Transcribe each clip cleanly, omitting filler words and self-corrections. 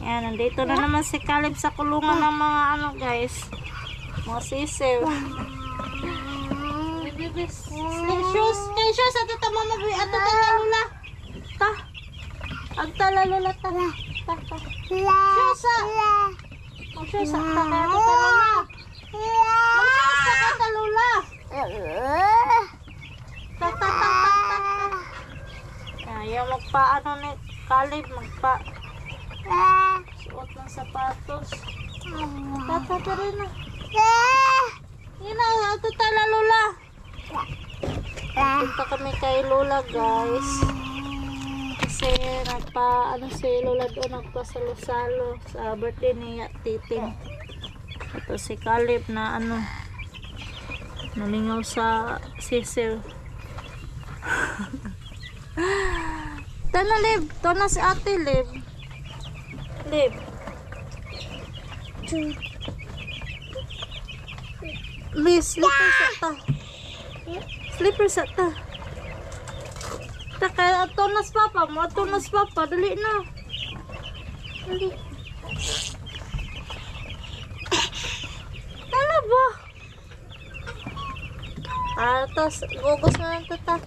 Ayan, nandito na naman si Caleb sa kulungan ng mga ano guys. Mga sisew. Shoes. Kaya shoes. Ato ta mama. Ato ta lalula. Ta. Agta lalula ta. Ta. Shoes sa. Shoes sa. Ta kaya ato ta lula. Shoes sa ka ta lula. Ta ta ta ta. Ayaw magpa ano ni Caleb. Magpa. Suot ng sapatos. Tata rin na. Yun na, ito tala Lola. Punta kami kay Lola guys. Kasi nagpa, ano si Lola doon, nagpasalo-salo sa birthday ni Titing. Ito si Caleb na ano, nalingaw sa sisil. Tana Lib, ito na si ate Lib. Lib. Miss, slipper sa ta. Slipper sa ta. Ta kaya atonas papa mo, atonas papa, dali na. Dali. Tala ba? Tapos, gugos na lang ta.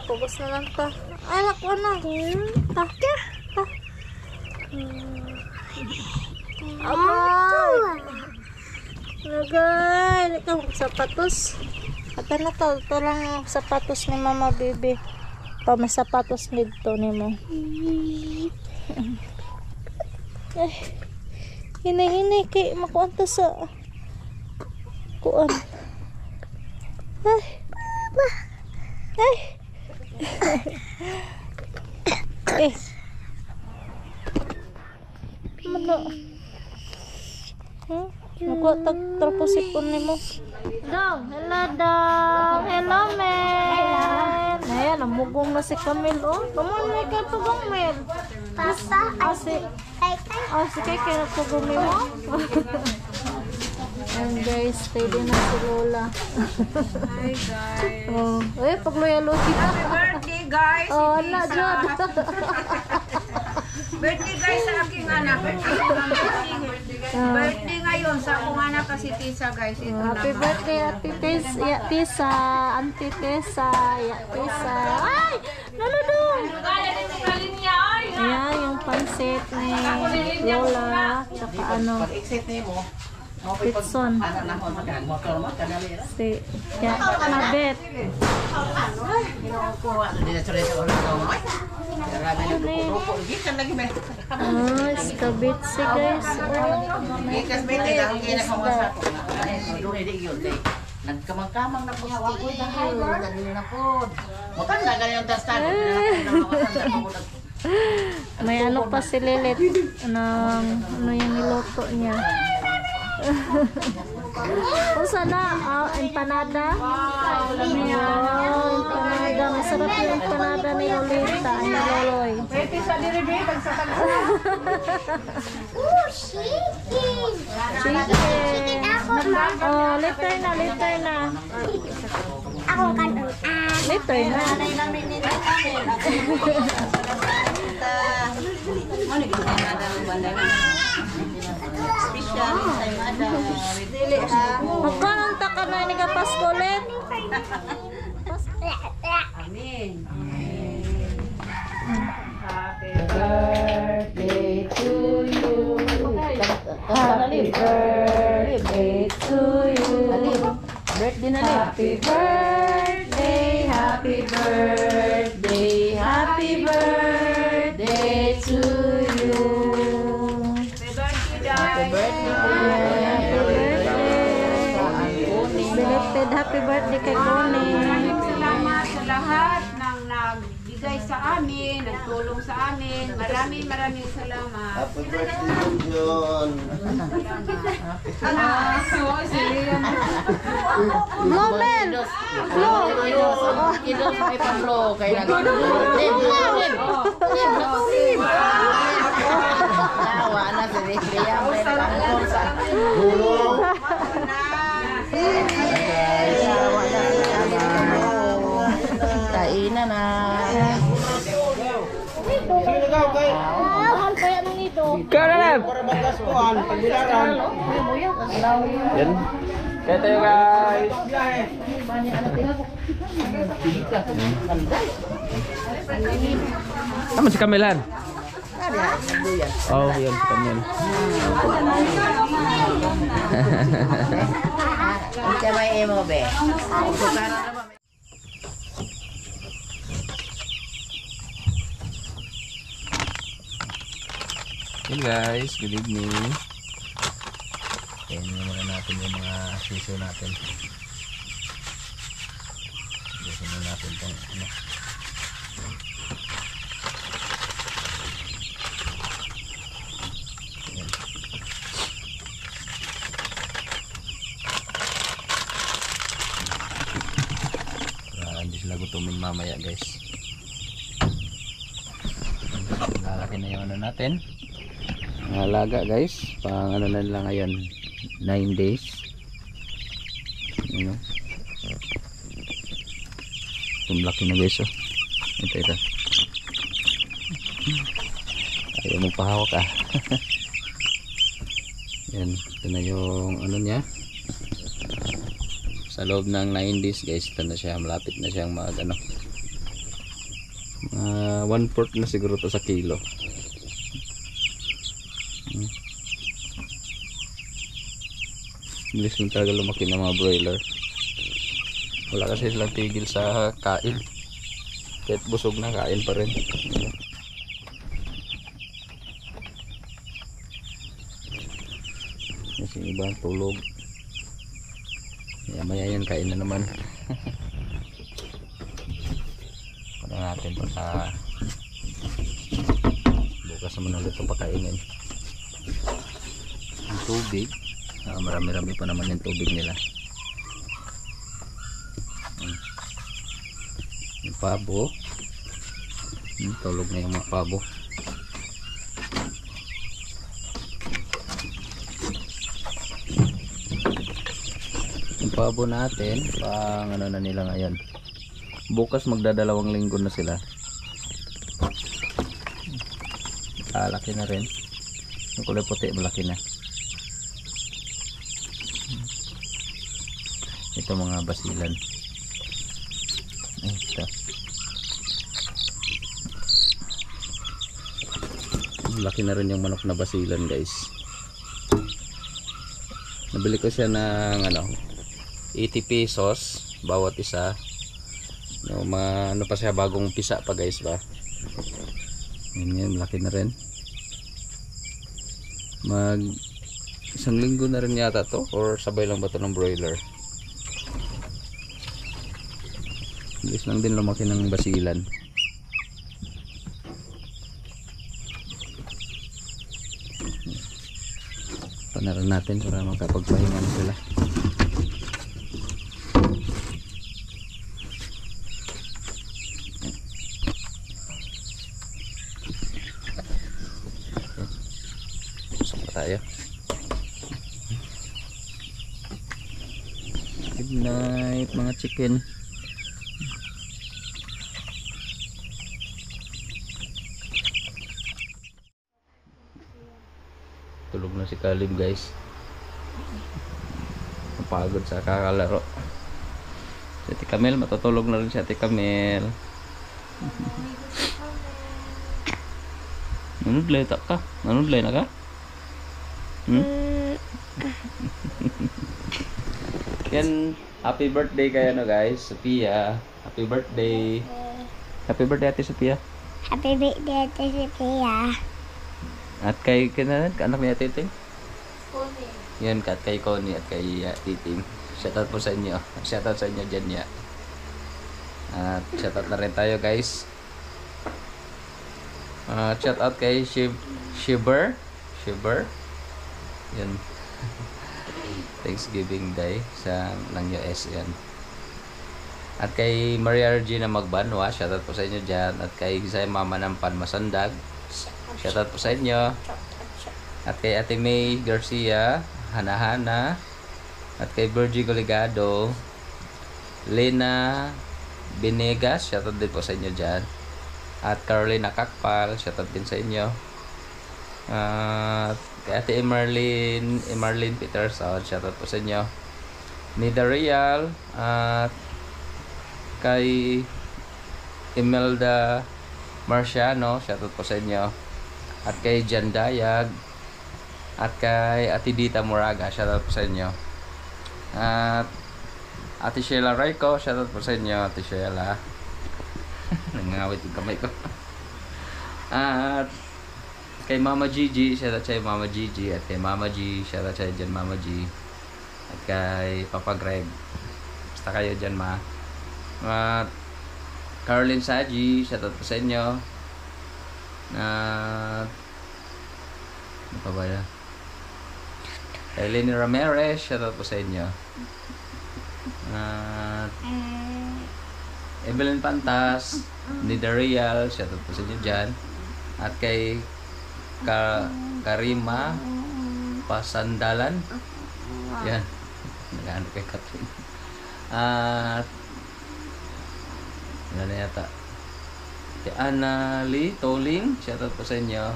Gugos na lang ta. Ay, nakuha na. Ta. Ta. Abay. Lagay. Ito, sapatos. Ito na to. Ito lang yung sapatos ni mama baby. Pa may sapatos nito ni mo. Ay. Hinay-hinay kay makuan to sa kuan. Ay. Ay. Eh. Ano? Nakuha tapos ipon ni mo. Dong, hello dong. Hello men. Ayan, namugong na si Camille. Oh, come on, may katugong Mel. Papa, si Keke natugong ni mo. And guys, steady na si Lola. Hi guys. Oh, pagloyalogi. Happy birthday guys. Oh, na jud. Birthday guys sa aking anak. Birthday ngayon sa akong anak kasi Tisa guys. Ito Happy naman. birthday, Ate Tessa, Tisa, Auntie Tessa, Tisa. Ay, nanodong. Ayan, yung pansit ni Lola, tsaka ano, pitson. Si, Abet. Skabitsi guys. Nagkamang-kamang na po hawa ko dahil na po. Mutan na ganyan tastan. May ano pa si Lilit. Ano yung niloto niya. O sana, empanada. Empanada. Masarap yung empanada ni Lolita. Ay, Loloy. Chicken. Oh, later na. ako kanon. Later na. Magkaroon ta ka na ni ka Pasko ulit. Amen. Happy birthday to you. Happy birthday to you. Birthday na Happy birthday, happy birthday, happy birthday to you. Happy birthday guys. Belated happy birthday kay Connie. Maraming salamat sa lahat ng nagbigay sa amin, nagtulong sa amin. Maraming salamat. Happy birthday, John. Moment! Kilos may pamlo kay Lim. Tawa na si Riklia may pangkol sa tawa na Taina na. Mahal kaya nang ito. Kaleb! Yan. Kaya tayo guys. Tama si Kamelan. Oh, yun, Kamel. Kita may emo be. Hey guys, good evening. Ayan muna natin yung mga siso natin. Gusto na natin itong ano. Ayan. Hindi sila gutumin mamaya guys. Lalaki na yung ano natin. Alaga guys, pang ano na lang ngayon, 9 days. Ano? Tumlaki na guys, oh. Ito. Ayaw magpahawak ah. Yan, ito na yung ano niya. Sa loob ng 9 days guys, ito na siya, malapit na siyang mag ano. 1/4 na siguro to sa kilo. Bilis lang talaga lumaki ng mga broiler. Wala kasi silang tigil sa kain. Kahit busog na, kain pa rin. Kasi iba tulog. Maya yan, kain na naman. Para natin pa sa bukas naman ulit ito pakainin. Ang tubig, marami-rami pa naman yung tubig nila. Yung pabo, tulog na yung mga pabo. Yung pabo natin, pang ano na nila ngayon, bukas magdadalawang linggo na sila. Laki na rin. Yung kulay puti malaki na. Ito mga basilan. Ito. Laki na rin yung manok na basilan guys. Nabili ko siya ng ano, 80 pesos bawat isa. No, ano pa siya, bagong pisa pa guys ba. Yan, laki na rin. Mag isang linggo na rin yata to, or sabay lang ba to ng broiler. Bilis lang din lumaki ng basilan. Panaran natin para makapagpahinga na sila. Pusok pa tayo. Good night mga chicken. Tulog na si Kalib guys. Napagod sa kakalaro. Si Ate Kamel, matutulog na rin si Ate Kamel. Nanudlay ta ka? Nanudlay na ka? Yan, happy birthday kayo no guys, Sophia. Happy birthday. Happy birthday Ate Sophia. Happy birthday to Sophia. At kay anak niya Titing. Yan, at kay Connie at kay Titing. Shoutout po sa inyo. Shoutout sa inyo dyan ya. At shoutout na rin tayo guys. Shoutout kay Shiver. Yan. Thanksgiving Day sa ng US yan. At kay Maria Regina Magbanwa, shoutout po sa inyo dyan. At kay Isay Mama ng Panmasandag, shoutout po sa inyo. At kay Ate May Garcia, Hana-Hana. At kay Virgie Goligado, Lena Benegas, shoutout din po sa inyo dyan. At Carolina Kakpal, shoutout din sa inyo. Kay Ate Emerlyn Peterson, shoutout po sa inyo. Nida Real, at kay Imelda Marciano, shoutout po sa inyo. At kay Jan Dayag, at kay Ate Dita Moraga, shoutout po sa inyo. At Ate Sheila Raico, shoutout po sa inyo, Ate Sheila. Nangawit yung kamay ko. At kay Mama Gigi, shoutout sa Mama Gigi. At kay Mama G, shoutout sa dyan Mama G. At kay Papa Greg, basta kayo dyan, ma. At Caroline Saji, shoutout po sa inyo. At ano pa ba yan? Kay Lenny Ramirez, shoutout po sa inyo. At Evelyn Pantas, Nida Real, shoutout po sa inyo dyan. At kay Karima Pasandalan, yan, nag-ano kay Catherine. At ano na yata, kay Anna Lee Toling, shoutout po sa inyo.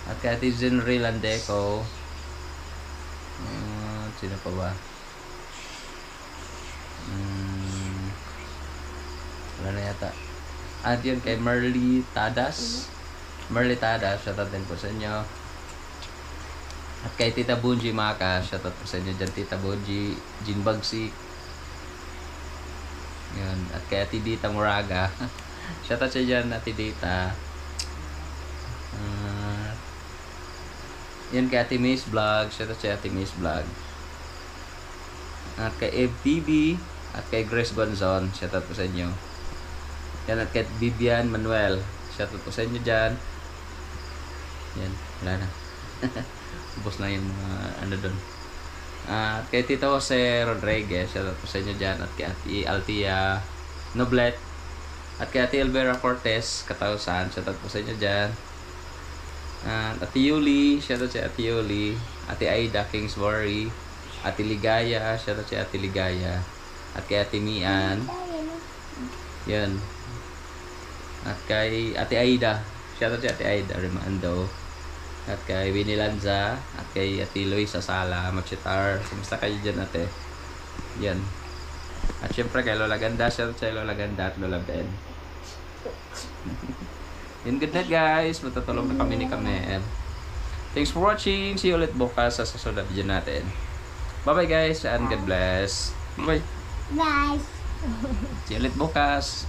At kay Ate Zenry Landeco. Sino pa ba? Wala na yata. At yun kay Merly Tadas, shoutout din po sa inyo. At kay Tita Bunji Maka, shoutout po sa inyo dyan, Tita Bunji. Jean Bagsik, yun. At kay Ate Dita Moraga, shoutout sa dyan, Ate Dita. Yun kay Ate Miss Vlog, shoutout sa Ate Miss Vlog. At kay FTV, at kay Grace Gonzon, shoutout po sa inyo. Yan, at kay Vivian Manuel, shoutout po sa inyo dyan. Yan, wala na. Ubus na yung mga ano doon. At kay Tito Jose Rodriguez, shoutout po sa inyo dyan. At kay Ate Altia Noblet, at kay Ate Elvera Cortez Katausan, shoutout po sa inyo dyan. At Ate Yuli, shoutout sa Ate Yuli. Ate Aida Kingsbury, Ate Ligaya, shoutout sa Ate Ligaya. At kay Ate Mian, yan. At kay Ate Aida, shoutout sa Ate Aida Remando. At kay Winnie Lanza, at kay Ate Luisa Sala Machitar. Kumusta kayo dyan, ate? Yan. At syempre kay Lola Ganda, shoutout sa Lola Ganda at Lola Ben. Yun, good night guys. Matutulog na kami ni Kamel. Thanks for watching. See you ulit bukas sa susunod video natin. Bye bye guys and God bless. Bye. Bye. See you ulit bukas.